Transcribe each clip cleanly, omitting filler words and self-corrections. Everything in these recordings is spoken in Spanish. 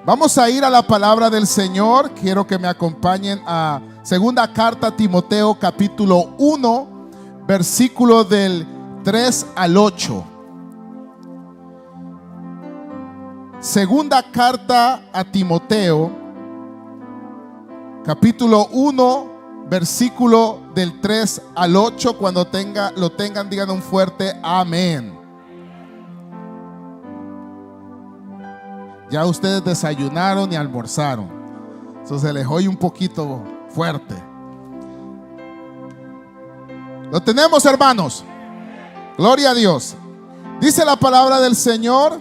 Vamos a ir a la palabra del Señor. Quiero que me acompañen a segunda carta a Timoteo, capítulo 1, versículo del 3 al 8. Segunda carta a Timoteo, capítulo 1, versículo del 3 al 8. Cuando lo tengan, digan un fuerte amén. Ya ustedes desayunaron y almorzaron, entonces les oye un poquito fuerte. ¿Lo tenemos, hermanos? Gloria a Dios. Dice la palabra del Señor: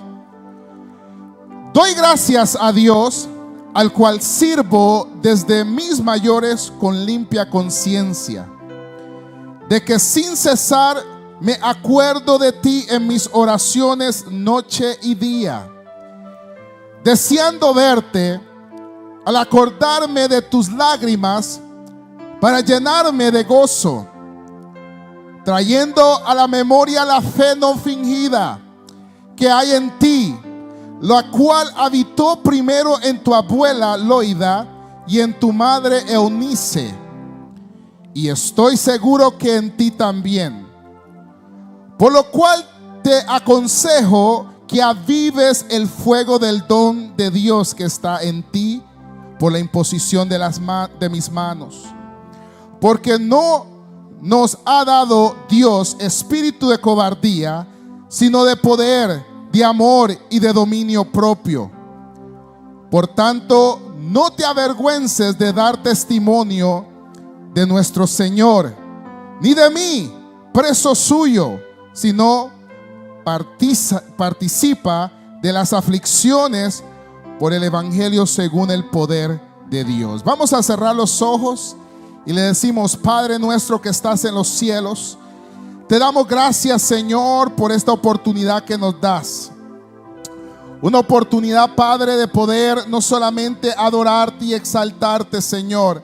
doy gracias a Dios, al cual sirvo desde mis mayores con limpia conciencia, de que sin cesar me acuerdo de ti en mis oraciones noche y día, deseando verte, al acordarme de tus lágrimas, para llenarme de gozo, trayendo a la memoria la fe no fingida que hay en ti, la cual habitó primero en tu abuela Loida y en tu madre Eunice, y estoy seguro que en ti también. Por lo cual te aconsejo que avives el fuego del don de Dios que está en ti por la imposición de mis manos. Porque no nos ha dado Dios espíritu de cobardía, sino de poder, de amor y de dominio propio. Por tanto, no te avergüences de dar testimonio de nuestro Señor, ni de mí, preso suyo, sino participa de las aflicciones por el evangelio según el poder de Dios. Vamos a cerrar los ojos y le decimos: Padre nuestro que estás en los cielos, te damos gracias, Señor, por esta oportunidad que nos das. Una oportunidad, Padre, de poder no solamente adorarte y exaltarte, Señor,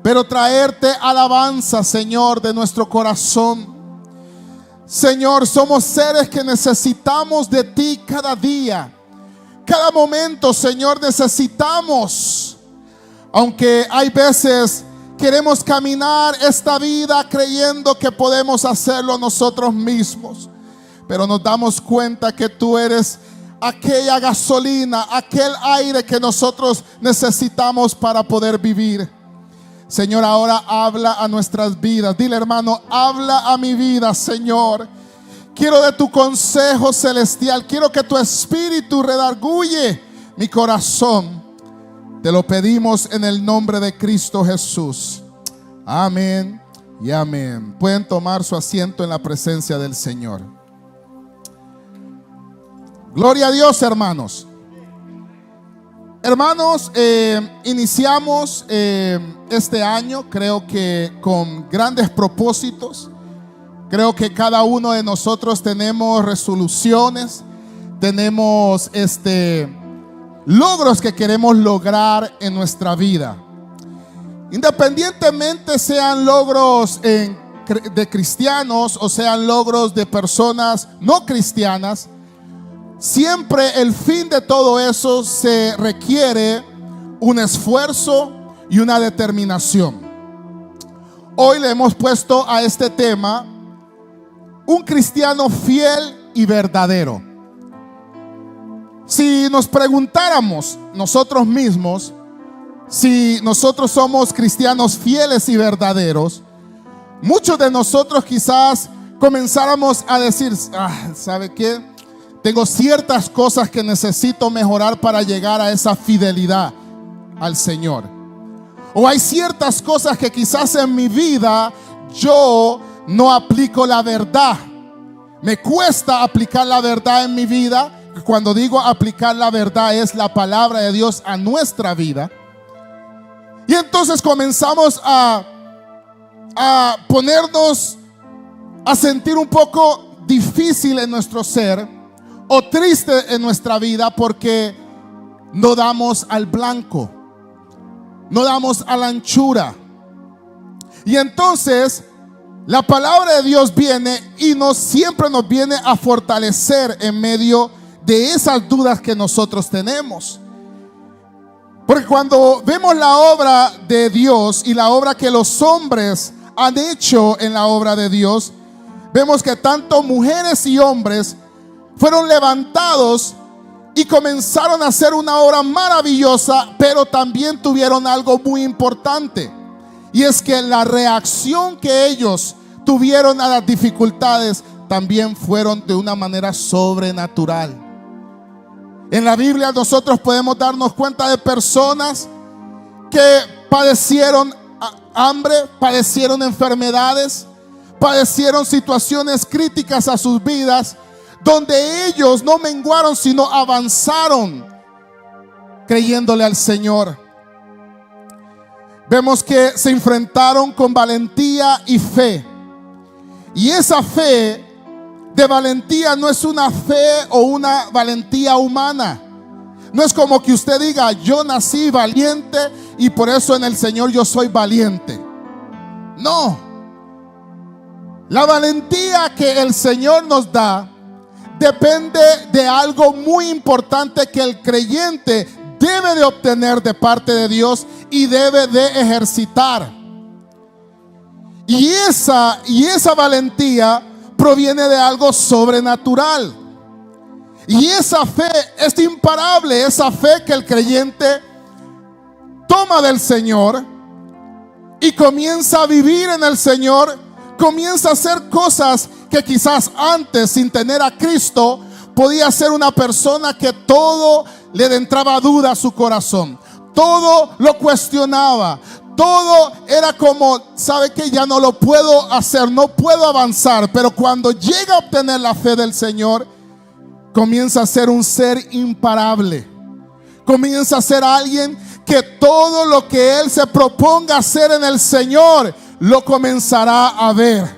pero traerte alabanza, Señor, de nuestro corazón. Señor, somos seres que necesitamos de ti cada día, cada momento, Señor, necesitamos. Aunque hay veces queremos caminar esta vida creyendo que podemos hacerlo nosotros mismos, pero nos damos cuenta que tú eres aquella gasolina, aquel aire que nosotros necesitamos para poder vivir. Señor, ahora habla a nuestras vidas. Dile, hermano: habla a mi vida, Señor. Quiero de tu consejo celestial. Quiero que tu espíritu redarguye mi corazón. Te lo pedimos en el nombre de Cristo Jesús. Amén y amén. Pueden tomar su asiento en la presencia del Señor. Gloria a Dios, hermanos. Hermanos, iniciamos este año, creo que con grandes propósitos. Creo que cada uno de nosotros tenemos resoluciones, tenemos logros que queremos lograr en nuestra vida. Independientemente sean logros de cristianos o sean logros de personas no cristianas, siempre el fin de todo eso se requiere un esfuerzo y una determinación. Hoy le hemos puesto a este tema: un cristiano fiel y verdadero. Si nos preguntáramos nosotros mismos si nosotros somos cristianos fieles y verdaderos, muchos de nosotros quizás comenzáramos a decir: ¿sabe qué? Tengo ciertas cosas que necesito mejorar para llegar a esa fidelidad al Señor. O hay ciertas cosas que quizás en mi vida yo no aplico la verdad. Me cuesta aplicar la verdad en mi vida. Cuando digo aplicar la verdad, es la palabra de Dios a nuestra vida. Y entonces comenzamos a ponernos a sentir un poco difícil en nuestro ser, o triste en nuestra vida, porque no damos al blanco, no damos a la anchura. Y entonces la palabra de Dios viene y siempre nos viene a fortalecer en medio de esas dudas que nosotros tenemos. Porque cuando vemos la obra de Dios y la obra que los hombres han hecho en la obra de Dios, vemos que tanto mujeres y hombres fueron levantados y comenzaron a hacer una obra maravillosa, pero también tuvieron algo muy importante. Y es que la reacción que ellos tuvieron a las dificultades también fueron de una manera sobrenatural. En la Biblia nosotros podemos darnos cuenta de personas que padecieron hambre, padecieron enfermedades, padecieron situaciones críticas a sus vidas, donde ellos no menguaron, sino avanzaron creyéndole al Señor. Vemos que se enfrentaron con valentía y fe. Y esa fe de valentía no es una fe o una valentía humana. No es como que usted diga: yo nací valiente y por eso en el Señor yo soy valiente. No. La valentía que el Señor nos da depende de algo muy importante que el creyente debe de obtener de parte de Dios y debe de ejercitar. Y esa valentía proviene de algo sobrenatural. Y esa fe es imparable, esa fe que el creyente toma del Señor y comienza a vivir en el Señor, comienza a hacer cosas que quizás antes, sin tener a Cristo, podía ser una persona que todo le entraba duda a su corazón, todo lo cuestionaba, todo era como: ¿sabe qué? Ya no lo puedo hacer, no puedo avanzar. Pero cuando llega a obtener la fe del Señor, comienza a ser un ser imparable, comienza a ser alguien que todo lo que él se proponga hacer en el Señor lo comenzará a ver.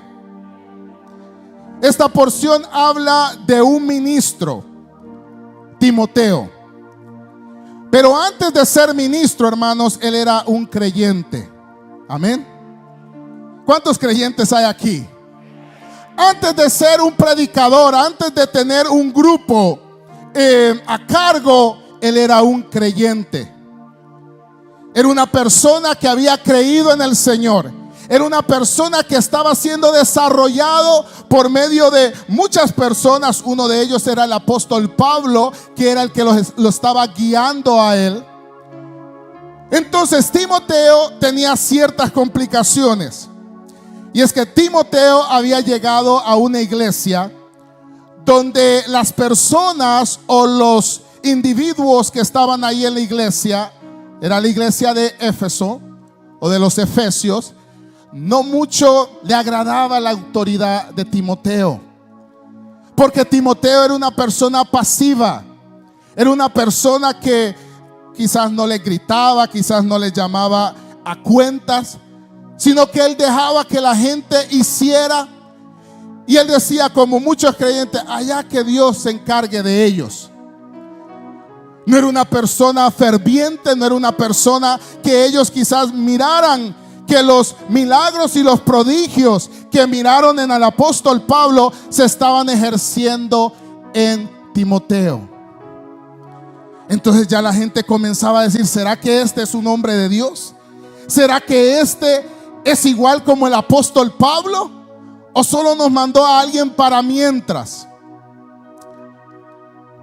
Esta porción habla de un ministro, Timoteo. Pero antes de ser ministro, hermanos, él era un creyente. Amén. ¿Cuántos creyentes hay aquí? Antes de ser un predicador, antes de tener un grupo a cargo, él era un creyente. Era una persona que había creído en el Señor. Era una persona que estaba siendo desarrollado por medio de muchas personas. Uno de ellos era el apóstol Pablo, que era el que lo estaba guiando a él. Entonces Timoteo tenía ciertas complicaciones. Y es que Timoteo había llegado a una iglesia donde las personas o los individuos que estaban ahí en la iglesia, era la iglesia de Éfeso o de los Efesios, no mucho le agradaba la autoridad de Timoteo, porque Timoteo era una persona pasiva, era una persona que quizás no le gritaba, quizás no le llamaba a cuentas, sino que él dejaba que la gente hiciera. Y él decía, como muchos creyentes: allá que Dios se encargue de ellos. No era una persona ferviente, no era una persona que ellos quizás miraran que los milagros y los prodigios que miraron en el apóstol Pablo se estaban ejerciendo en Timoteo. Entonces ya la gente comenzaba a decir: ¿será que este es un hombre de Dios? ¿Será que este es igual como el apóstol Pablo? ¿O solo nos mandó a alguien para mientras?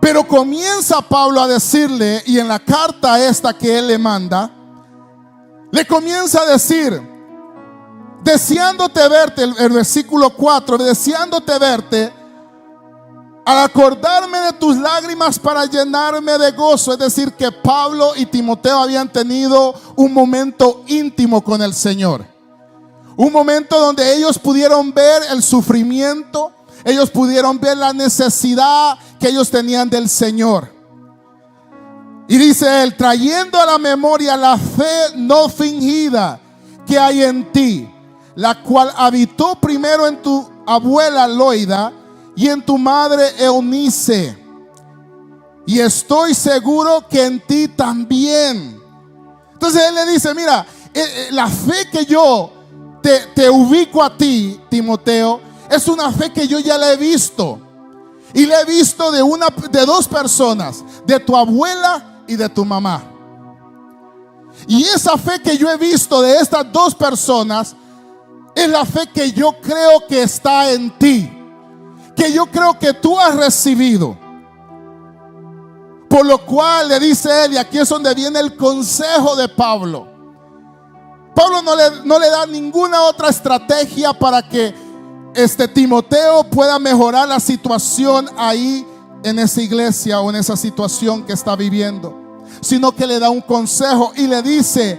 Pero comienza Pablo a decirle, y en la carta esta que él le manda, le comienza a decir: deseándote verte, el versículo 4, deseándote verte, al acordarme de tus lágrimas para llenarme de gozo. Es decir, que Pablo y Timoteo habían tenido un momento íntimo con el Señor. Un momento donde ellos pudieron ver el sufrimiento, ellos pudieron ver la necesidad que ellos tenían del Señor. Y dice él: trayendo a la memoria la fe no fingida que hay en ti, la cual habitó primero en tu abuela Loida y en tu madre Eunice, y estoy seguro que en ti también. Entonces él le dice: mira, la fe que yo te ubico a ti, Timoteo, es una fe que yo ya la he visto. Y la he visto de dos personas, de tu abuela y de tu mamá. Y esa fe que yo he visto de estas dos personas es la fe que yo creo que está en ti, que yo creo que tú has recibido. Por lo cual le dice él, y aquí es donde viene el consejo de Pablo. Pablo no le da ninguna otra estrategia para que Timoteo pueda mejorar la situación ahí en esa iglesia o en esa situación que está viviendo, sino que le da un consejo y le dice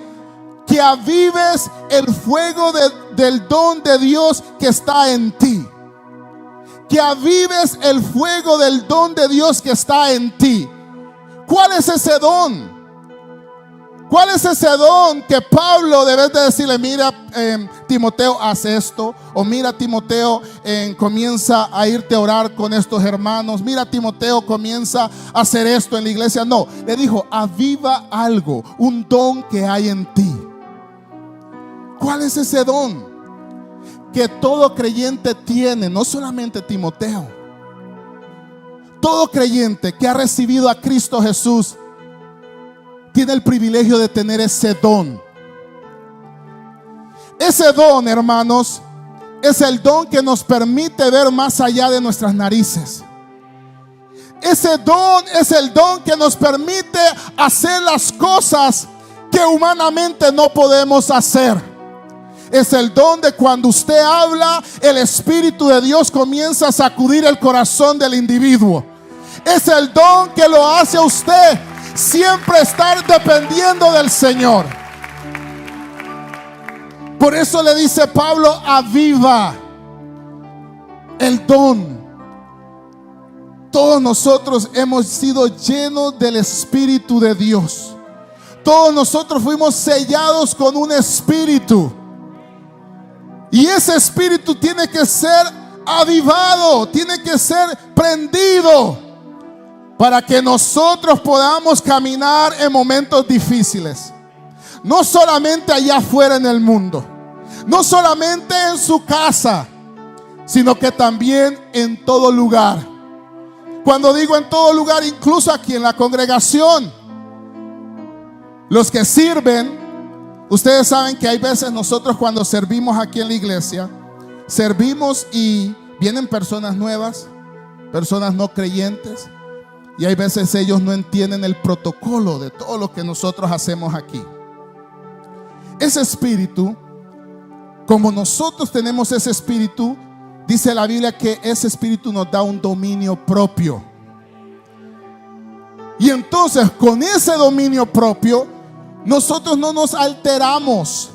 que avives el fuego del don de Dios que está en ti. Que avives el fuego del don de Dios que está en ti. ¿Cuál es ese don? ¿Cuál es ese don que Pablo debe de decirle? Mira, Timoteo, haz esto. O mira, Timoteo, comienza a irte a orar con estos hermanos. Mira, Timoteo, comienza a hacer esto en la iglesia. No, le dijo, aviva algo, un don que hay en ti. ¿Cuál es ese don que todo creyente tiene? No solamente Timoteo. Todo creyente que ha recibido a Cristo Jesús tiene el privilegio de tener ese don. Ese don, hermanos, es el don que nos permite ver más allá de nuestras narices. Ese don es el don que nos permite hacer las cosas que humanamente no podemos hacer. Es el don de cuando usted habla, el Espíritu de Dios comienza a sacudir el corazón del individuo. Es el don que lo hace a usted siempre estar dependiendo del Señor. Por eso le dice Pablo, aviva el don. Todos nosotros hemos sido llenos del Espíritu de Dios. Todos nosotros fuimos sellados con un espíritu. Y ese espíritu tiene que ser avivado, tiene que ser prendido para que nosotros podamos caminar en momentos difíciles. No solamente allá afuera en el mundo, no solamente en su casa, sino que también en todo lugar. Cuando digo en todo lugar, incluso aquí en la congregación, los que sirven. Ustedes saben que hay veces nosotros cuando servimos aquí en la iglesia, servimos y vienen personas nuevas, personas no creyentes, y hay veces ellos no entienden el protocolo de todo lo que nosotros hacemos aquí. Ese espíritu, como nosotros tenemos ese espíritu, dice la Biblia que ese espíritu nos da un dominio propio. Y entonces con ese dominio propio, nosotros no nos alteramos.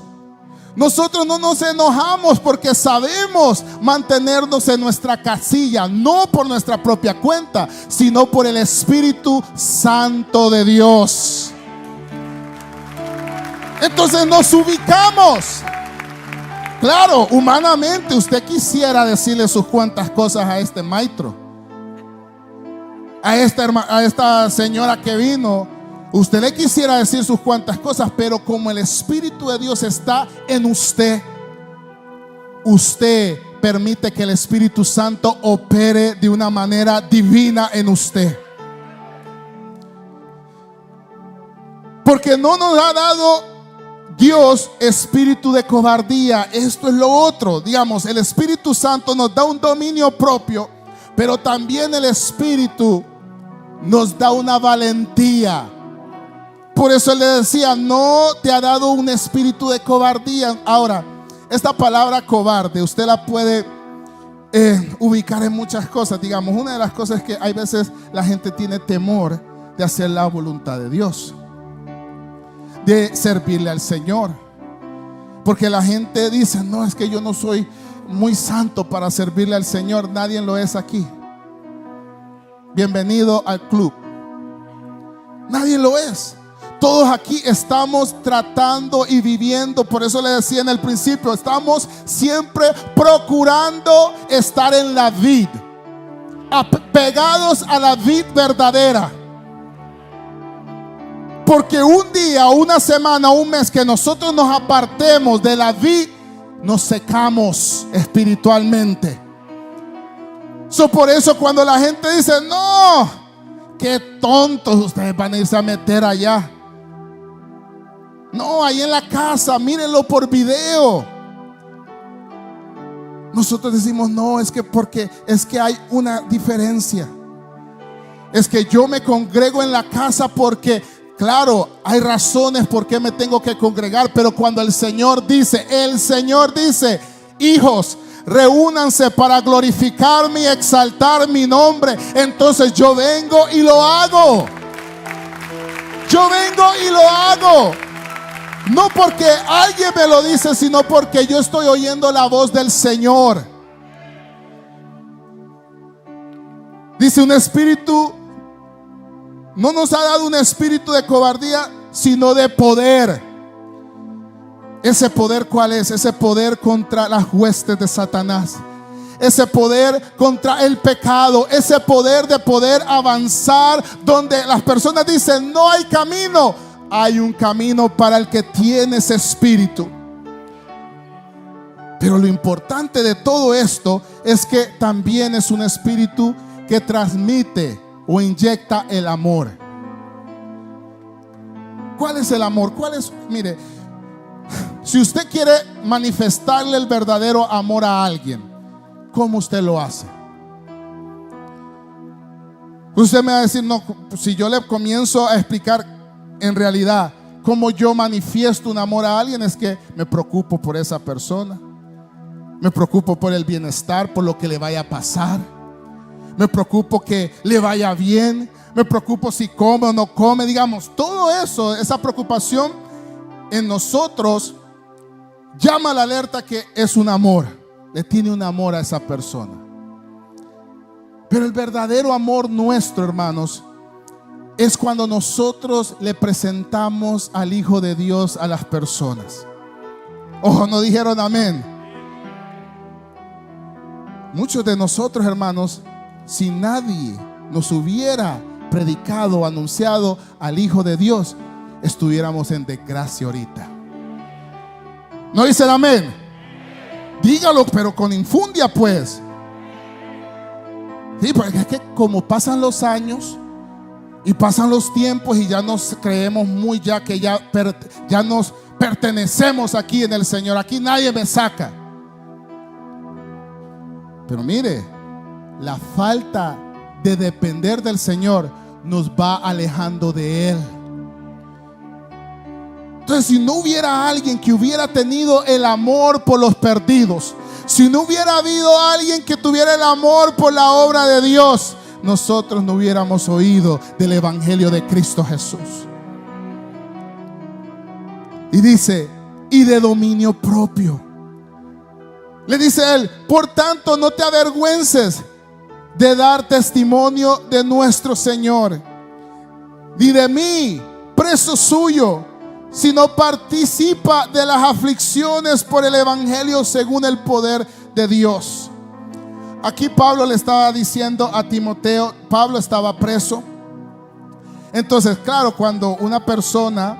Nosotros no nos enojamos porque sabemos mantenernos en nuestra casilla, no por nuestra propia cuenta, sino por el Espíritu Santo de Dios. Entonces nos ubicamos. Claro, humanamente usted quisiera decirle sus cuantas cosas a este maestro, a esta señora que vino. Usted le quisiera decir sus cuantas cosas, pero como el Espíritu de Dios está en usted, usted permite que el Espíritu Santo opere de una manera divina en usted. Porque no nos ha dado Dios espíritu de cobardía. Esto es lo otro. Digamos, el Espíritu Santo nos da un dominio propio, pero también el Espíritu nos da una valentía. Por eso le decía, no te ha dado un espíritu de cobardía. Ahora, esta palabra cobarde, usted la puede ubicar en muchas cosas. Digamos, una de las cosas es que hay veces la gente tiene temor de hacer la voluntad de Dios, de servirle al Señor. Porque la gente dice, no, es que yo no soy muy santo para servirle al Señor. Nadie lo es aquí. Bienvenido al club. Nadie lo es. Todos aquí estamos tratando y viviendo. Por eso le decía en el principio, estamos siempre procurando estar en la vid, pegados a la vid verdadera. Porque un día, una semana, un mes que nosotros nos apartemos de la vid, nos secamos espiritualmente. Por eso cuando la gente dice, no, qué tontos ustedes van a irse a meter allá. No, ahí en la casa, mírenlo por video. Nosotros decimos, no, es que porque es que hay una diferencia. Es que yo me congrego en la casa porque, claro, hay razones por qué me tengo que congregar, pero cuando el Señor dice, hijos, reúnanse para glorificarme y exaltar mi nombre, entonces yo vengo y lo hago. Yo vengo y lo hago. No porque alguien me lo dice, sino porque yo estoy oyendo la voz del Señor. Dice, un espíritu, no nos ha dado un espíritu de cobardía, sino de poder. ¿Ese poder cuál es? Ese poder contra las huestes de Satanás. Ese poder contra el pecado. Ese poder de poder avanzar donde las personas dicen, no hay camino. Hay un camino para el que tiene ese espíritu. Pero lo importante de todo esto es que también es un espíritu que transmite o inyecta el amor. ¿Cuál es el amor? ¿Cuál es? Mire, si usted quiere manifestarle el verdadero amor a alguien, ¿cómo usted lo hace? Usted me va a decir, no, si yo le comienzo a explicar en realidad cómo yo manifiesto un amor a alguien, es que me preocupo por esa persona, me preocupo por el bienestar, por lo que le vaya a pasar, me preocupo que le vaya bien, me preocupo si come o no come, digamos, todo eso, esa preocupación en nosotros llama la alerta que es un amor, le tiene un amor a esa persona. Pero el verdadero amor nuestro, hermanos, es cuando nosotros le presentamos al Hijo de Dios a las personas. Ojo, no dijeron amén. Muchos de nosotros, hermanos, si nadie nos hubiera predicado o anunciado al Hijo de Dios, estuviéramos en desgracia ahorita. ¿No dicen amén? Dígalo, pero con infundia, pues. Sí, porque es que como pasan los años y pasan los tiempos y ya nos creemos muy ya que ya nos pertenecemos aquí en el Señor. Aquí nadie me saca. Pero mire, la falta de depender del Señor nos va alejando de Él. Entonces, si no hubiera alguien que hubiera tenido el amor por los perdidos, si no hubiera habido alguien que tuviera el amor por la obra de Dios, nosotros no hubiéramos oído del Evangelio de Cristo Jesús. Y dice, y de dominio propio. Le dice él, por tanto no te avergüences de dar testimonio de nuestro Señor, ni de mí, preso suyo, sino participa de las aflicciones por el Evangelio según el poder de Dios. Aquí Pablo le estaba diciendo a Timoteo, Pablo estaba preso. Entonces, claro, cuando una persona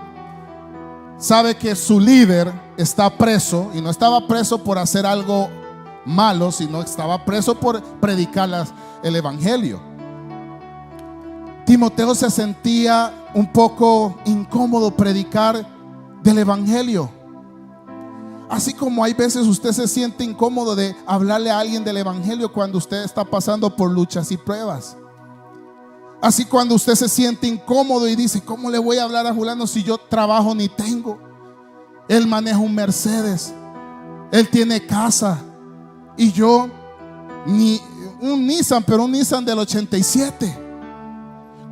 sabe que su líder está preso, y no estaba preso por hacer algo malo, sino estaba preso por predicar el Evangelio, Timoteo se sentía un poco incómodo predicar del Evangelio. Así como hay veces usted se siente incómodo de hablarle a alguien del Evangelio cuando usted está pasando por luchas y pruebas. Así cuando usted se siente incómodo y dice, ¿cómo le voy a hablar a Juliano si yo trabajo ni tengo? Él maneja un Mercedes, él tiene casa, y yo ni un Nissan, pero un Nissan del 87.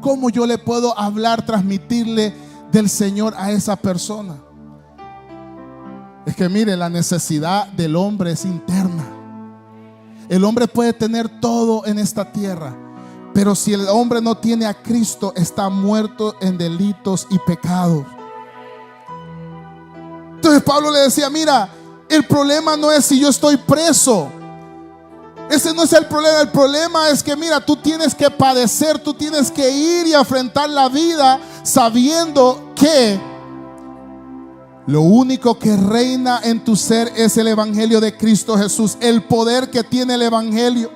¿Cómo yo le puedo hablar, transmitirle del Señor a esa persona? Es que mire, la necesidad del hombre es interna. El hombre puede tener todo en esta tierra, pero si el hombre no tiene a Cristo, está muerto en delitos y pecados. Entonces Pablo le decía, mira, el problema no es si yo estoy preso. Ese no es el problema. El problema es que, mira, tú tienes que padecer, tú tienes que ir y enfrentar la vida sabiendo que lo único que reina en tu ser es el Evangelio de Cristo Jesús. El poder que tiene el Evangelio.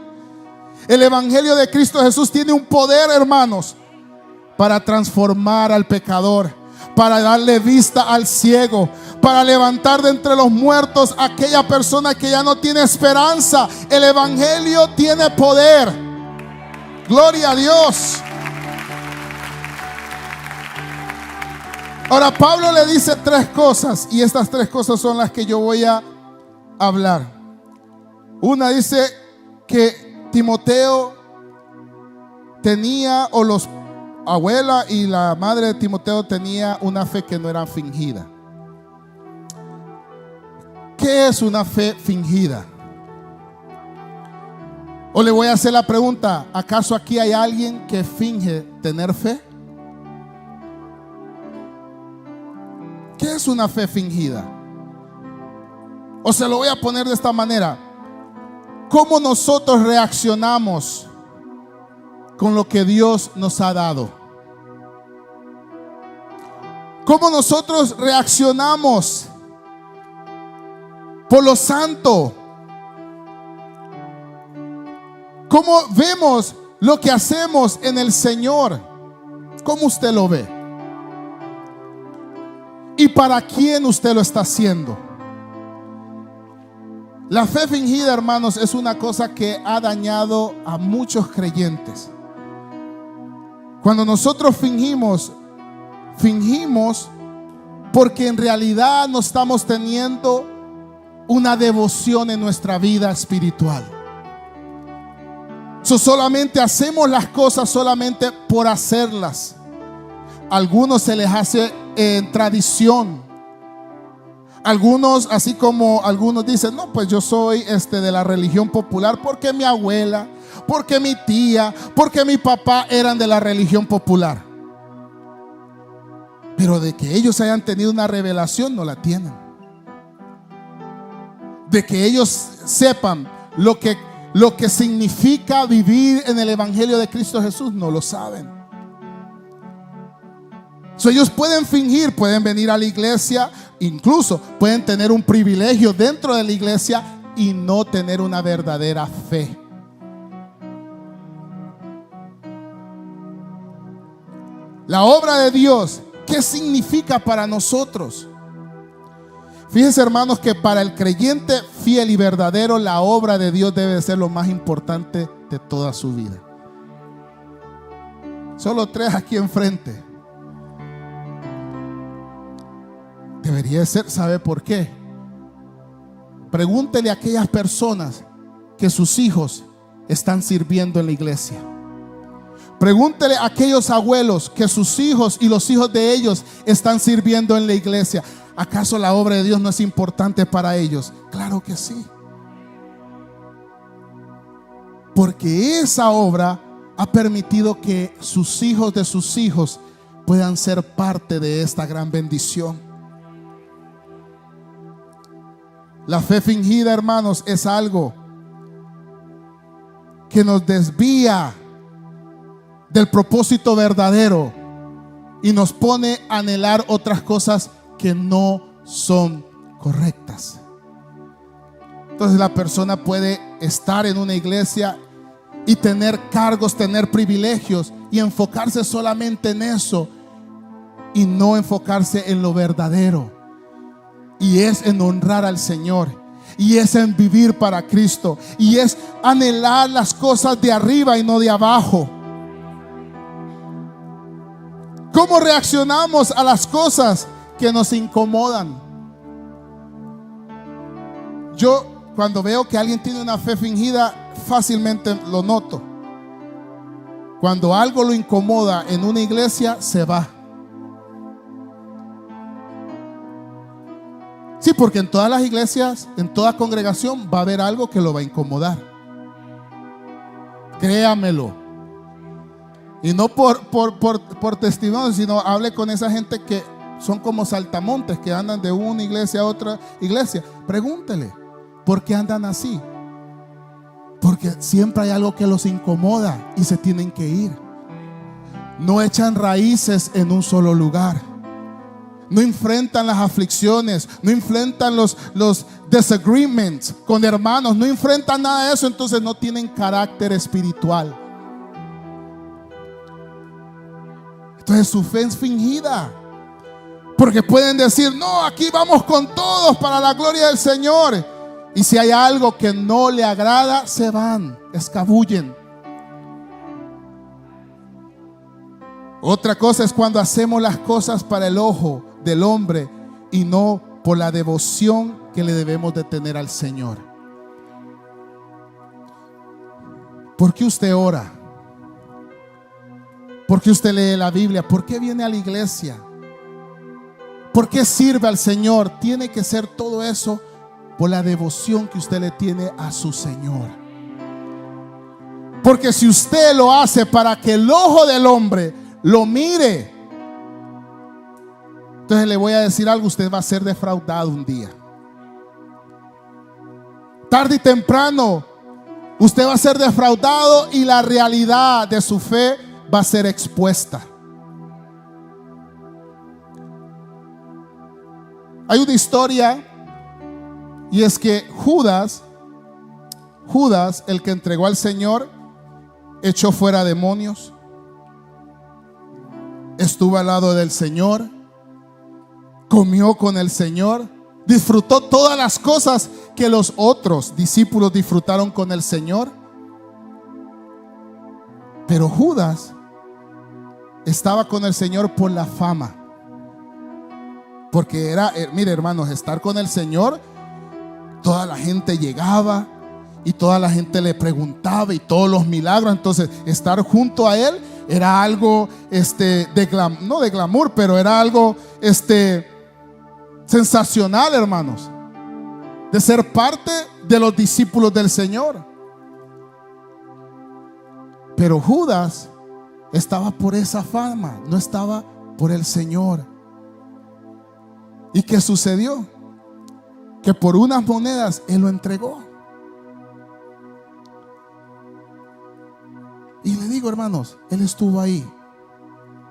El Evangelio de Cristo Jesús tiene un poder, hermanos, para transformar al pecador, para darle vista al ciego, para levantar de entre los muertos a aquella persona que ya no tiene esperanza. El evangelio tiene poder. Gloria a Dios. Ahora Pablo le dice tres cosas, y estas tres cosas son las que yo voy a hablar. Una dice que Timoteo tenía, o los abuela y la madre de Timoteo tenía una fe que no era fingida. ¿Qué es una fe fingida? O le voy a hacer la pregunta: ¿acaso aquí hay alguien que finge tener fe? ¿Qué es una fe fingida? O se lo voy a poner de esta manera: ¿cómo nosotros reaccionamos con lo que Dios nos ha dado? ¿Cómo nosotros reaccionamos por lo santo? ¿Cómo vemos lo que hacemos en el Señor? ¿Cómo usted lo ve? ¿Y para quién usted lo está haciendo? La fe fingida, hermanos, es una cosa que ha dañado a muchos creyentes. Cuando nosotros fingimos porque en realidad no estamos teniendo una devoción en nuestra vida espiritual. Solamente hacemos las cosas solamente por hacerlas. A algunos se les hace tradición. Algunos, así como algunos dicen: no, pues yo soy de la religión popular porque mi abuela, porque mi tía, porque mi papá eran de la religión popular. Pero de que ellos hayan tenido una revelación, no la tienen. De que ellos sepan lo que significa vivir en el evangelio de Cristo Jesús, no lo saben. Ellos pueden fingir, pueden venir a la iglesia, incluso pueden tener un privilegio dentro de la iglesia y no tener una verdadera fe. La obra de Dios, ¿qué significa para nosotros? Fíjense, hermanos, que para el creyente fiel y verdadero, la obra de Dios debe ser lo más importante de toda su vida. Solo tres aquí enfrente. Debería ser. ¿Sabe por qué? Pregúntele a aquellas personas que sus hijos están sirviendo en la iglesia. Pregúntele a aquellos abuelos que sus hijos y los hijos de ellos están sirviendo en la iglesia. ¿Acaso la obra de Dios no es importante para ellos? Claro que sí. Porque esa obra ha permitido que sus hijos de sus hijos puedan ser parte de esta gran bendición. La fe fingida, hermanos, es algo que nos desvía del propósito verdadero y nos pone a anhelar otras cosas que no son correctas. Entonces la persona puede estar en una iglesia y tener cargos, tener privilegios y enfocarse solamente en eso y no enfocarse en lo verdadero. Y es en honrar al Señor, y es en vivir para Cristo, y es anhelar las cosas de arriba y no de abajo. ¿Cómo reaccionamos a las cosas que nos incomodan? Yo, cuando veo que alguien tiene una fe fingida, fácilmente lo noto. Cuando algo lo incomoda en una iglesia, se va. Sí, porque en todas las iglesias, en toda congregación va a haber algo que lo va a incomodar. Créamelo. Y no por testimonio, sino hable con esa gente que son como saltamontes, que andan de una iglesia a otra iglesia. Pregúntele, ¿por qué andan así? Porque siempre hay algo que los incomoda y se tienen que ir. No echan raíces en un solo lugar. No enfrentan las aflicciones, no enfrentan los disagreements con hermanos, no enfrentan nada de eso, entonces no tienen carácter espiritual. Entonces su fe es fingida. Porque pueden decir, no, aquí vamos con todos para la gloria del Señor. Y si hay algo que no le agrada, se van, escabullen. Otra cosa es cuando hacemos las cosas para el ojo del hombre y no por la devoción que le debemos de tener al Señor. ¿Por qué usted ora? ¿Por qué usted lee la Biblia? ¿Por qué viene a la iglesia? ¿Por qué sirve al Señor? Tiene que ser todo eso por la devoción que usted le tiene a su Señor. Porque si usted lo hace para que el ojo del hombre lo mire, entonces le voy a decir algo, usted va a ser defraudado un día. Tarde y temprano usted va a ser defraudado y la realidad de su fe va a ser expuesta. Hay una historia, y es que Judas, el que entregó al Señor, echó fuera demonios, estuvo al lado del Señor, comió con el Señor, disfrutó todas las cosas que los otros discípulos disfrutaron con el Señor. Pero Judas estaba con el Señor por la fama. Porque mire hermanos, estar con el Señor, toda la gente llegaba y toda la gente le preguntaba y todos los milagros. Entonces estar junto a Él era algo no de glamour, pero era algo sensacional, hermanos, de ser parte de los discípulos del Señor. Pero Judas estaba por esa fama, no estaba por el Señor. ¿Y qué sucedió? Que por unas monedas él lo entregó. Y le digo, hermanos, él estuvo ahí,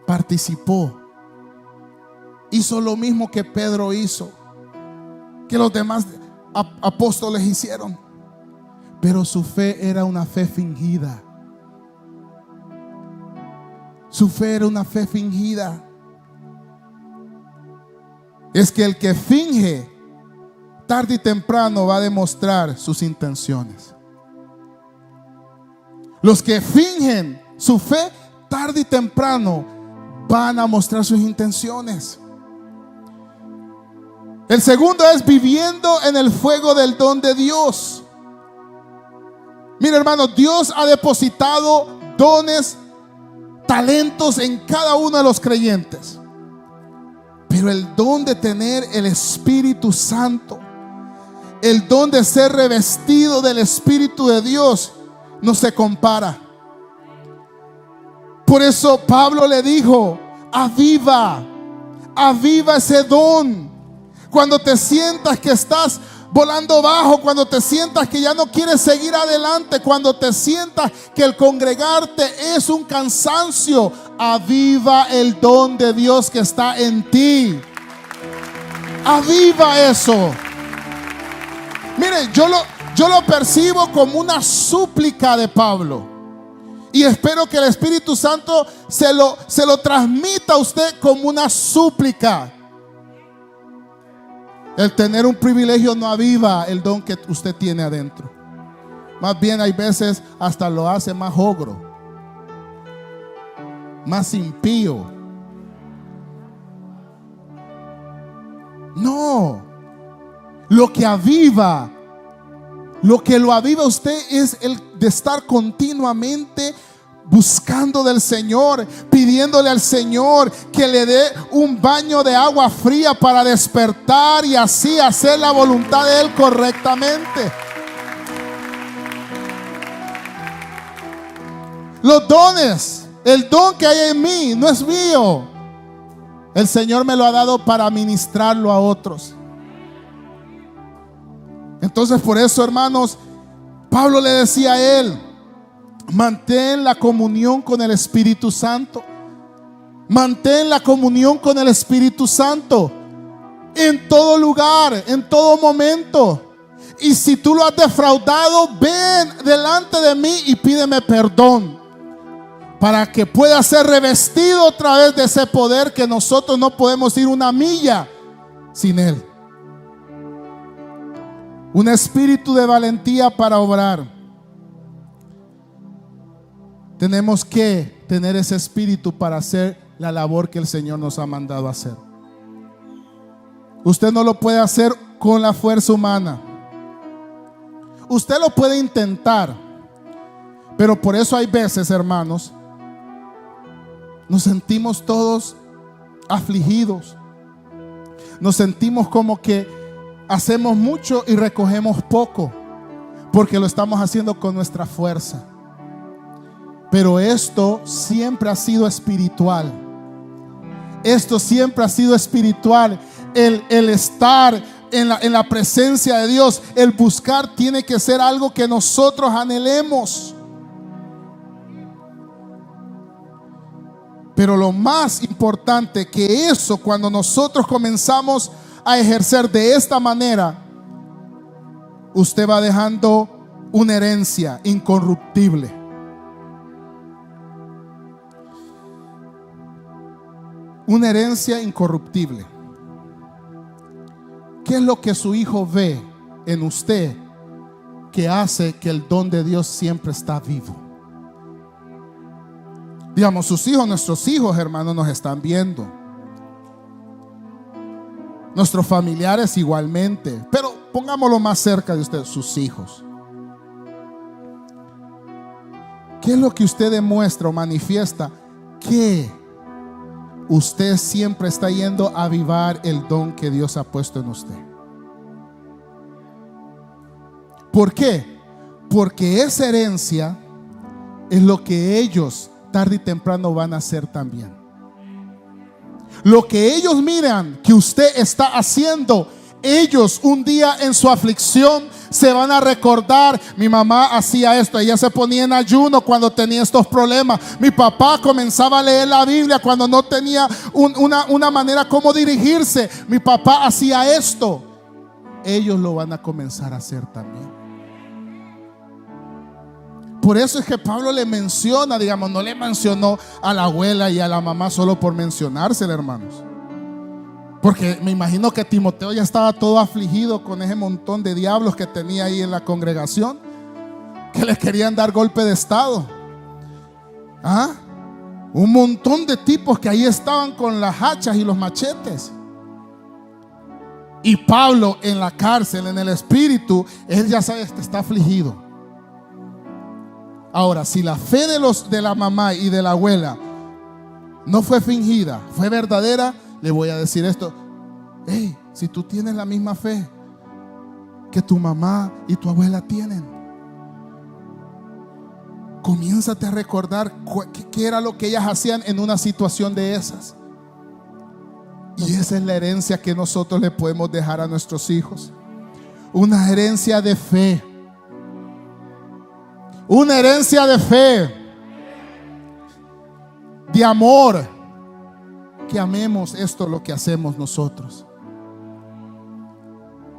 participó, hizo lo mismo que Pedro hizo, que los demás apóstoles hicieron. Pero su fe era una fe fingida. Su fe era una fe fingida. Es que el que finge, tarde y temprano va a demostrar sus intenciones. Los que fingen su fe, tarde y temprano van a mostrar sus intenciones. El segundo es viviendo en el fuego del don de Dios. Mira, hermano, Dios ha depositado dones, talentos en cada uno de los creyentes. Pero el don de tener el Espíritu Santo, el don de ser revestido del Espíritu de Dios, no se compara. Por eso Pablo le dijo: aviva ese don. Cuando te sientas que estás volando bajo, cuando te sientas que ya no quieres seguir adelante, cuando te sientas que el congregarte es un cansancio, aviva el don de Dios que está en ti. Aviva eso. Mire, yo lo percibo como una súplica de Pablo, y espero que el Espíritu Santo se lo transmita a usted como una súplica. El tener un privilegio no aviva el don que usted tiene adentro. Más bien hay veces hasta lo hace más ogro, más impío. No, lo que lo aviva usted es el de estar continuamente buscando del Señor, pidiéndole al Señor que le dé un baño de agua fría para despertar y así hacer la voluntad de Él correctamente. Los dones, el don que hay en mí no es mío. El Señor me lo ha dado para ministrarlo a otros. Entonces, por eso, hermanos, Pablo le decía a él: mantén la comunión con el Espíritu Santo. Mantén la comunión con el Espíritu Santo en todo lugar, en todo momento. Y si tú lo has defraudado, ven delante de mí y pídeme perdón. para que pueda ser revestido otra vez de ese poder que nosotros no podemos ir una milla sin Él. Un espíritu de valentía para obrar. Tenemos que tener ese espíritu para hacer la labor que el Señor nos ha mandado a hacer. Usted no lo puede hacer con la fuerza humana. Usted lo puede intentar, pero por eso hay veces, hermanos, nos sentimos todos afligidos. Nos sentimos como que hacemos mucho y recogemos poco, porque lo estamos haciendo con nuestra fuerza. Pero esto siempre ha sido espiritual. Esto siempre ha sido espiritual. El estar en la presencia de Dios, el buscar, tiene que ser algo que nosotros anhelemos. Pero lo más importante que eso, cuando nosotros comenzamos a ejercer de esta manera, usted va dejando una herencia incorruptible. Una herencia incorruptible. ¿Qué es lo que su hijo ve en usted que hace que el don de Dios siempre está vivo? Digamos, sus hijos, nuestros hijos, hermanos, nos están viendo. Nuestros familiares igualmente. Pero pongámoslo más cerca de usted, sus hijos. ¿Qué es lo que usted demuestra o manifiesta? Que usted siempre está yendo a avivar el don que Dios ha puesto en usted. ¿Por qué? Porque esa herencia es lo que ellos tarde y temprano van a hacer también. Lo que ellos miran que usted está haciendo, ellos un día en su aflicción se van a recordar: mi mamá hacía esto, ella se ponía en ayuno cuando tenía estos problemas, mi papá comenzaba a leer la Biblia cuando no tenía una manera como dirigirse, mi papá hacía esto. Ellos lo van a comenzar a hacer también. Por eso es que Pablo le menciona, digamos, no le mencionó a la abuela y a la mamá solo por mencionársela, hermanos. Porque me imagino que Timoteo ya estaba todo afligido con ese montón de diablos que tenía ahí en la congregación, que le querían dar golpe de estado. Un montón de tipos que ahí estaban con las hachas y los machetes. Y Pablo en la cárcel, en el espíritu, él ya sabe que está afligido. Ahora, si la fe de la mamá y de la abuela no fue fingida, fue verdadera, le voy a decir esto: hey, si tú tienes la misma fe que tu mamá y tu abuela tienen, comiénzate a recordar qué era lo que ellas hacían en una situación de esas. Y esa es la herencia que nosotros le podemos dejar a nuestros hijos. Una herencia de fe. Una herencia de fe, de amor, que amemos esto lo que hacemos nosotros,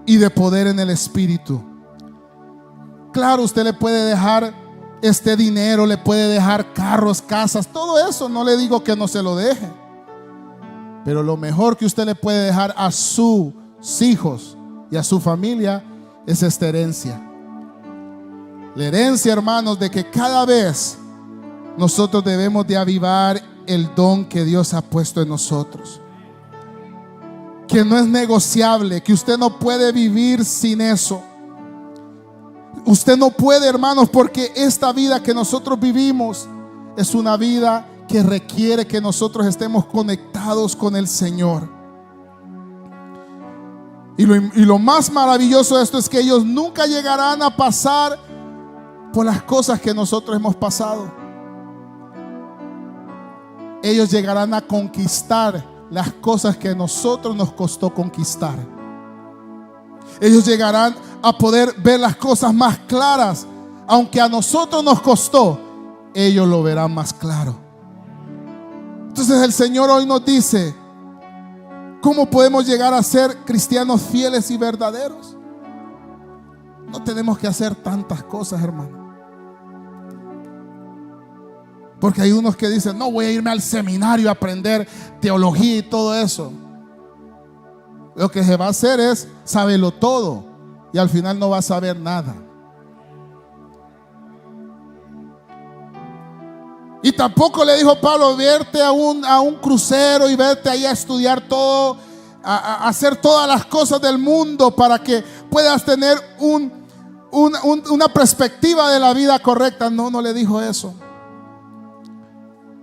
y de poder en el espíritu. Claro, usted le puede dejar este dinero, le puede dejar carros, casas, todo eso, no le digo que no se lo deje, pero lo mejor que usted le puede dejar a sus hijos y a su familia es esta herencia. La herencia, hermanos, de que cada vez nosotros debemos de avivar el don que Dios ha puesto en nosotros, que no es negociable, que usted no puede vivir sin eso. Usted no puede, hermanos, porque esta vida que nosotros vivimos es una vida que requiere que nosotros estemos conectados con el Señor. Y lo más maravilloso de esto es que ellos nunca llegarán a pasar por las cosas que nosotros hemos pasado. Ellos llegarán a conquistar las cosas que a nosotros nos costó conquistar. Ellos llegarán a poder ver las cosas más claras. Aunque a nosotros nos costó, ellos lo verán más claro. Entonces el Señor hoy nos dice: ¿cómo podemos llegar a ser cristianos fieles y verdaderos? No tenemos que hacer tantas cosas, hermano. Porque hay unos que dicen, no, voy a irme al seminario a aprender teología y todo eso. Lo que se va a hacer es saberlo todo y al final no va a saber nada. Y tampoco le dijo Pablo, verte a un crucero y verte ahí a estudiar todo, a hacer todas las cosas del mundo para que puedas tener una perspectiva de la vida correcta. No, no le dijo eso.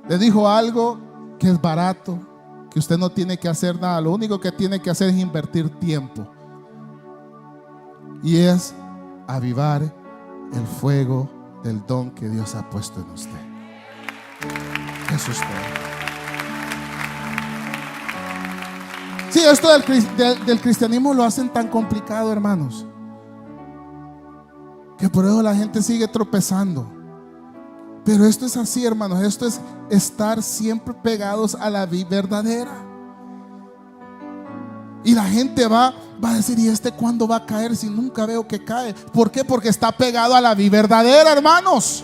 Le dijo algo que es barato, que usted no tiene que hacer nada. Lo único que tiene que hacer es invertir tiempo. Y es avivar el fuego del don que Dios ha puesto en usted. Eso es todo. Sí, esto del cristianismo lo hacen tan complicado, hermanos, que por eso la gente sigue tropezando. Pero esto es así, hermanos. Esto es estar siempre pegados a la vida verdadera. Y la gente va a decir, ¿y este cuándo va a caer si nunca veo que cae? ¿Por qué? Porque está pegado a la vida verdadera, hermanos.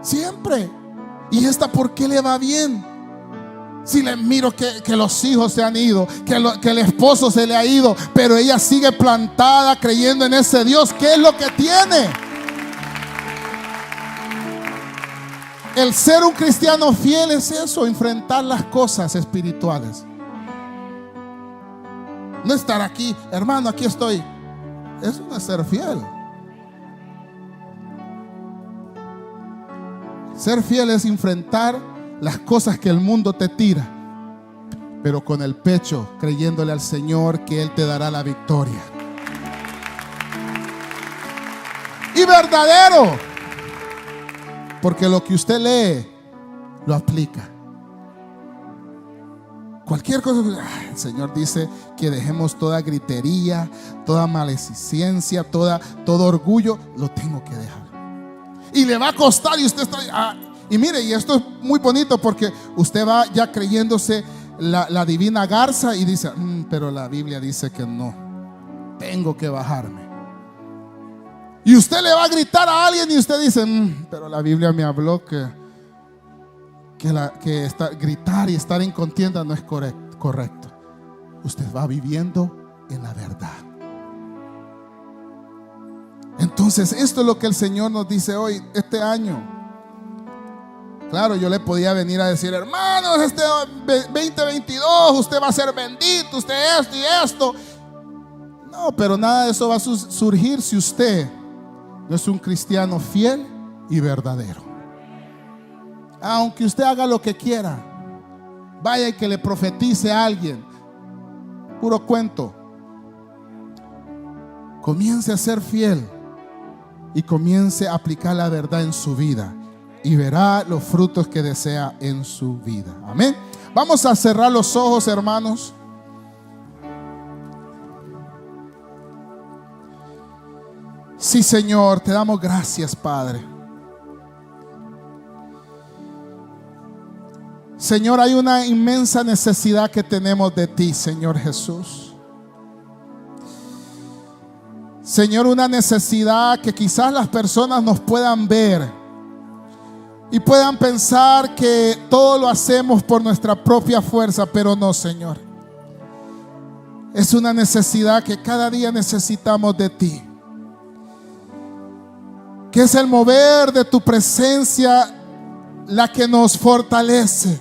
Siempre. ¿Y esta por qué le va bien? Si le miro que los hijos se han ido, que el esposo se le ha ido, pero ella sigue plantada creyendo en ese Dios. ¿Qué es lo que tiene? El ser un cristiano fiel es eso, enfrentar las cosas espirituales. No estar aquí, hermano, aquí estoy. Eso no es ser fiel. Ser fiel es enfrentar las cosas que el mundo te tira, pero con el pecho creyéndole al Señor que Él te dará la victoria. Y verdadero, porque lo que usted lee lo aplica. Cualquier cosa, el Señor dice que dejemos toda gritería, toda maledicencia, todo orgullo. Lo tengo que dejar. Y le va a costar y usted está... y mire, y esto es muy bonito porque usted va ya creyéndose la divina garza y dice, pero la Biblia dice que no, tengo que bajarme. Y usted le va a gritar a alguien y usted dice, pero la Biblia me habló que gritar y estar en contienda no es correcto. Usted va viviendo en la verdad. Entonces esto es lo que el Señor nos dice hoy, este año. Claro, yo le podía venir a decir, hermanos, este 2022 usted va a ser bendito, usted esto y esto. No, pero nada de eso va a surgir si usted no es un cristiano fiel y verdadero. Aunque usted haga lo que quiera, vaya y que le profetice a alguien, puro cuento. Comience a ser fiel y comience a aplicar la verdad en su vida y verá los frutos que desea en su vida. Amén. Vamos a cerrar los ojos, hermanos. Sí, Señor, te damos gracias, Padre. Señor, hay una inmensa necesidad que tenemos de ti, Señor Jesús. Señor, una necesidad que quizás las personas nos puedan ver y puedan pensar que todo lo hacemos por nuestra propia fuerza, pero no, Señor. Es una necesidad que cada día necesitamos de ti, que es el mover de tu presencia la que nos fortalece,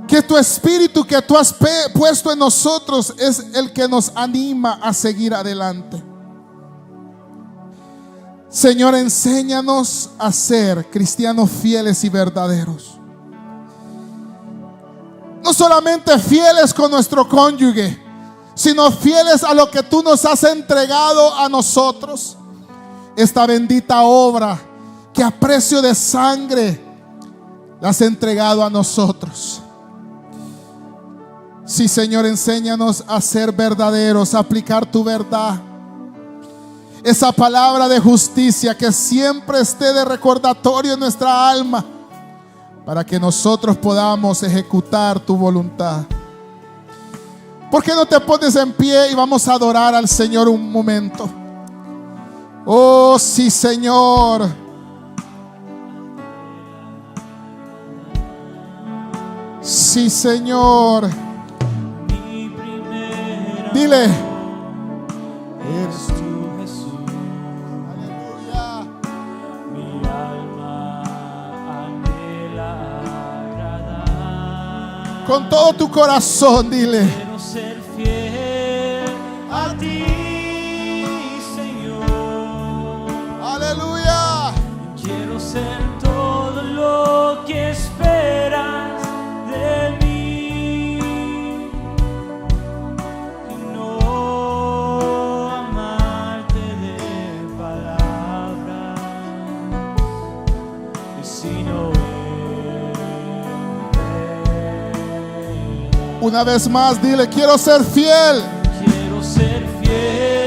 que tu espíritu que tú has puesto en nosotros es el que nos anima a seguir adelante. Señor, enséñanos a ser cristianos fieles y verdaderos. No solamente fieles con nuestro cónyuge, sino fieles a lo que tú nos has entregado a nosotros. Esta bendita obra que a precio de sangre la has entregado a nosotros. Sí, Señor, enséñanos a ser verdaderos, a aplicar tu verdad. Esa palabra de justicia que siempre esté de recordatorio en nuestra alma, para que nosotros podamos ejecutar tu voluntad. ¿Por qué no te pones en pie y vamos a adorar al Señor un momento? Oh, sí, Señor. Sí, Señor. Mi primer amor. Dile. Eres tú, Jesús. Aleluya. Mi alma anhela agradar. Con todo tu corazón, dile. Quiero ser fiel a ti, Señor. Aleluya. Quiero ser todo lo que esperas de mí. Y no amarte de palabras, sino en verdad. Una vez más, dile, quiero ser fiel. Quiero ser fiel